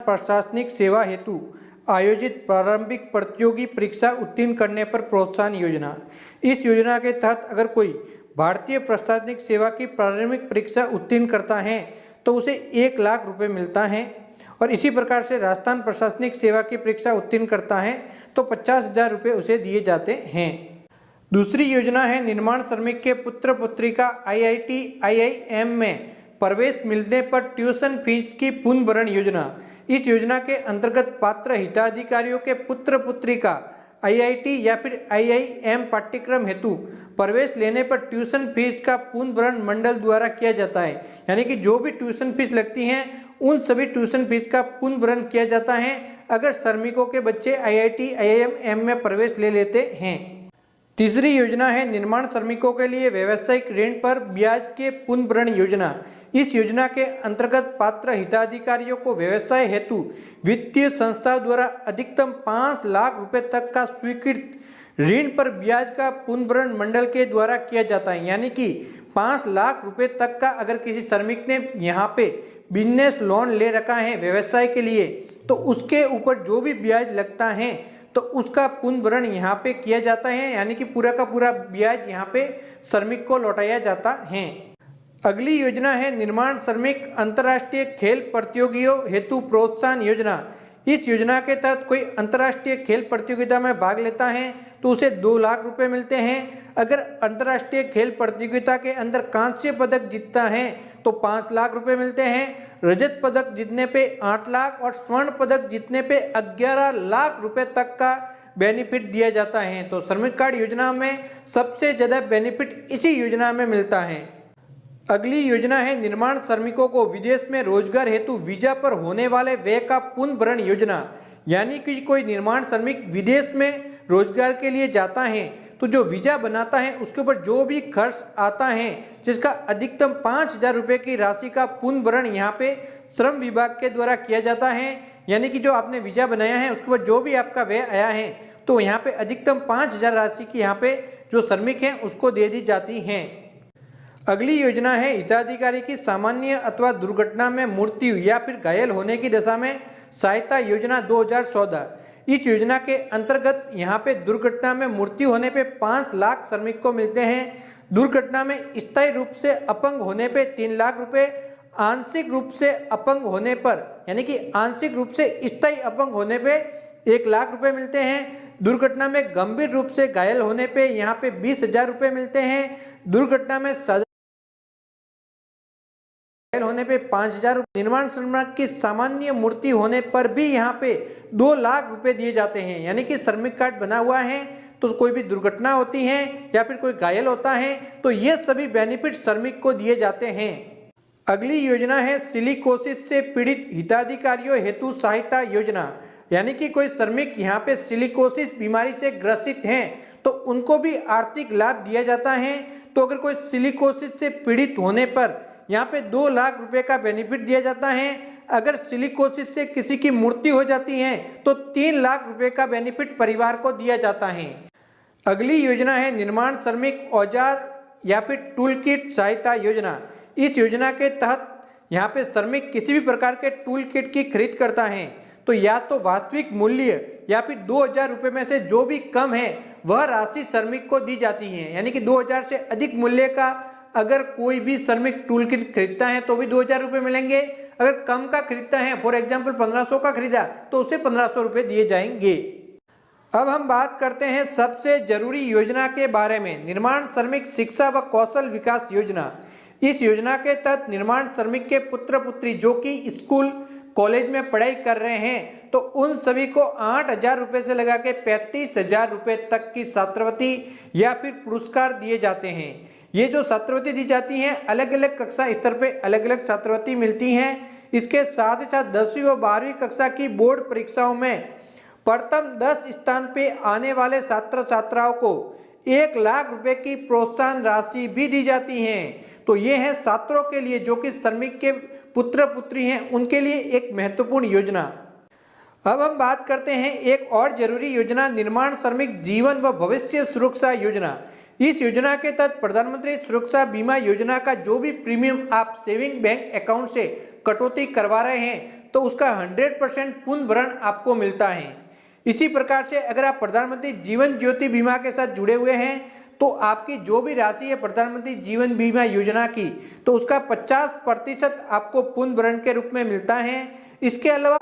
प्रशासनिक सेवा हेतु आयोजित प्रारंभिक प्रतियोगी परीक्षा उत्तीर्ण करने पर प्रोत्साहन योजना। इस योजना के तहत अगर कोई भारतीय प्रशासनिक सेवा की प्रारंभिक परीक्षा उत्तीर्ण करता है तो उसे 1 लाख रुपए मिलता है, और इसी प्रकार से राजस्थान प्रशासनिक सेवा की परीक्षा उत्तीर्ण करता है तो 50,000 रुपये उसे दिए जाते हैं। दूसरी योजना है निर्माण श्रमिक के पुत्र पुत्री का IIT IIM में प्रवेश मिलने पर ट्यूशन फीस की पुनर्भरण योजना। इस योजना के अंतर्गत पात्र हिताधिकारियों के पुत्र पुत्री का IIT या फिर IIM पाठ्यक्रम हेतु प्रवेश लेने पर ट्यूशन फीस का पुनर्भरण मंडल द्वारा किया जाता है। यानी कि जो भी ट्यूशन फीस लगती हैं उन सभी ट्यूशन फीस का पुनर्भरण किया जाता है अगर श्रमिकों के बच्चे IIT IIM में प्रवेश ले लेते हैं। तीसरी योजना है निर्माण श्रमिकों के लिए व्यावसायिक ऋण पर ब्याज के पुनर्भरण योजना। इस योजना के अंतर्गत पात्र हिताधिकारियों को व्यवसाय हेतु वित्तीय संस्था द्वारा अधिकतम 5 लाख रुपए तक का स्वीकृत ऋण पर ब्याज का पुनर्भरण मंडल के द्वारा किया जाता है। यानी कि 5 लाख रुपए तक का अगर किसी श्रमिक ने यहाँ पे बिजनेस लोन ले रखा है व्यवसाय के लिए तो उसके ऊपर जो भी ब्याज लगता है तो उसका पुनर्भरण यहाँ पे किया जाता है। यानी कि पूरा का पूरा ब्याज यहाँ पे श्रमिक को लौटाया जाता है। अगली योजना है निर्माण श्रमिक अंतर्राष्ट्रीय खेल प्रतियोगियों हेतु प्रोत्साहन योजना। इस योजना के तहत कोई अंतर्राष्ट्रीय खेल प्रतियोगिता में भाग लेता है तो उसे 2 लाख रुपए मिलते हैं। अगर अंतर्राष्ट्रीय खेल प्रतियोगिता के अंदर कांस्य पदक जीतता है तो 5 लाख रुपए मिलते हैं, रजत पदक जीतने पे 8 लाख और स्वर्ण पदक जीतने पे 11 लाख रुपए तक का बेनिफिट दिया जाता है। तो श्रमिक कार्ड योजना में सबसे ज़्यादा बेनिफिट इसी योजना में मिलता है। अगली योजना है निर्माण श्रमिकों को विदेश में रोजगार हेतु वीजा पर होने वाले व्यय का पुनर्भरण योजना। यानी कि कोई निर्माण श्रमिक विदेश में रोजगार के लिए जाता है तो जो वीजा बनाता है उसके ऊपर जो भी खर्च आता है जिसका अधिकतम 5,000 रुपये की राशि का पुनर्भरण यहाँ पे श्रम विभाग के द्वारा किया जाता है। यानी कि जो आपने वीजा बनाया है उसके ऊपर जो भी आपका व्यय आया है तो यहाँ पे अधिकतम 5,000 राशि की यहाँ पे जो श्रमिक हैं उसको दे दी जाती हैं। अगली योजना है हिताधिकारी की सामान्य अथवा दुर्घटना में मृत्यु या फिर घायल होने की दशा में सहायता योजना 2014। इस योजना के अंतर्गत यहाँ पे दुर्घटना में मृत्यु होने पे 5 लाख श्रमिक को मिलते हैं। दुर्घटना में स्थायी रूप से अपंग होने पे 3 लाख रुपए, आंशिक रूप से अपंग होने पर यानी कि आंशिक रूप से स्थायी अपंग होने पे 1 लाख रुपए मिलते हैं। दुर्घटना में गंभीर रूप से घायल होने पे यहाँ पे 20,000 रुपये मिलते हैं। दुर्घटना में होने पे 5,000 रुपये। निर्माण श्रमिक की सामान्य मृत्यु होने पर भी यहाँ पे 2 लाख रुपए दिए जाते हैं। यानी कि श्रमिक कार्ड बना हुआ है तो कोई भी दुर्घटना होती है या फिर कोई घायल होता है तो ये सभी बेनिफिट श्रमिक को दिए जाते हैं। अगली योजना है सिलिकोसिस से पीड़ित हिताधिकारियों हेतु सहायता योजना। यानी कि कोई श्रमिक यहाँ पे सिलिकोसिस बीमारी से ग्रसित हैं तो उनको भी आर्थिक लाभ दिया जाता है। तो अगर कोई सिलिकोसिस से पीड़ित होने पर यहाँ पे 2 लाख रुपए का बेनिफिट दिया जाता है। अगर सिलिकोसिस से किसी की मृत्यु हो जाती है तो 3 लाख रुपए का बेनिफिट परिवार को दिया जाता है। अगली योजना है निर्माण श्रमिक औजार या फिर टूल किट सहायता योजना। इस योजना के तहत यहाँ पे श्रमिक किसी भी प्रकार के टूल किट की खरीद करता है तो या तो वास्तविक मूल्य या फिर 2,000 रुपये में से जो भी कम है वह राशि श्रमिक को दी जाती है। यानी कि 2,000 से अधिक मूल्य का अगर कोई भी श्रमिक टूल किट खरीदता है तो भी 2,000 रुपये मिलेंगे। अगर कम का खरीदता है फॉर एग्जाम्पल 1,500 का खरीदा तो उसे 1,500 रुपये दिए जाएंगे। अब हम बात करते हैं सबसे जरूरी योजना के बारे में, निर्माण श्रमिक शिक्षा व कौशल विकास योजना। इस योजना के तहत निर्माण श्रमिक के पुत्र पुत्री जो कि स्कूल कॉलेज में पढ़ाई कर रहे हैं तो उन सभी को 8,000 रुपये से लगा के 35,000 रुपये तक की छात्रवृत्ति या फिर पुरस्कार दिए जाते हैं। ये जो छात्रवृत्ति दी जाती हैं अलग अलग कक्षा स्तर पे अलग अलग छात्रवृत्ति मिलती हैं। इसके साथ ही साथ 10वीं व 12वीं कक्षा की बोर्ड परीक्षाओं में प्रथम 10 स्थान पे आने वाले छात्र छात्राओं को 1 लाख रुपए की प्रोत्साहन राशि भी दी जाती हैं। तो ये है छात्रों के लिए जो कि श्रमिक के पुत्र पुत्री हैं उनके लिए एक महत्वपूर्ण योजना। अब हम बात करते हैं एक और जरूरी योजना, निर्माण श्रमिक जीवन व भविष्य सुरक्षा योजना। इस योजना के तहत प्रधानमंत्री सुरक्षा बीमा योजना का जो भी प्रीमियम आप सेविंग बैंक अकाउंट से कटौती करवा रहे हैं तो उसका 100% पुनर्भरण आपको मिलता है। इसी प्रकार से अगर आप प्रधानमंत्री जीवन ज्योति बीमा के साथ जुड़े हुए हैं तो आपकी जो भी राशि है प्रधानमंत्री जीवन बीमा योजना की, तो उसका 50% आपको पुनर्भरण के रूप में मिलता है। इसके अलावा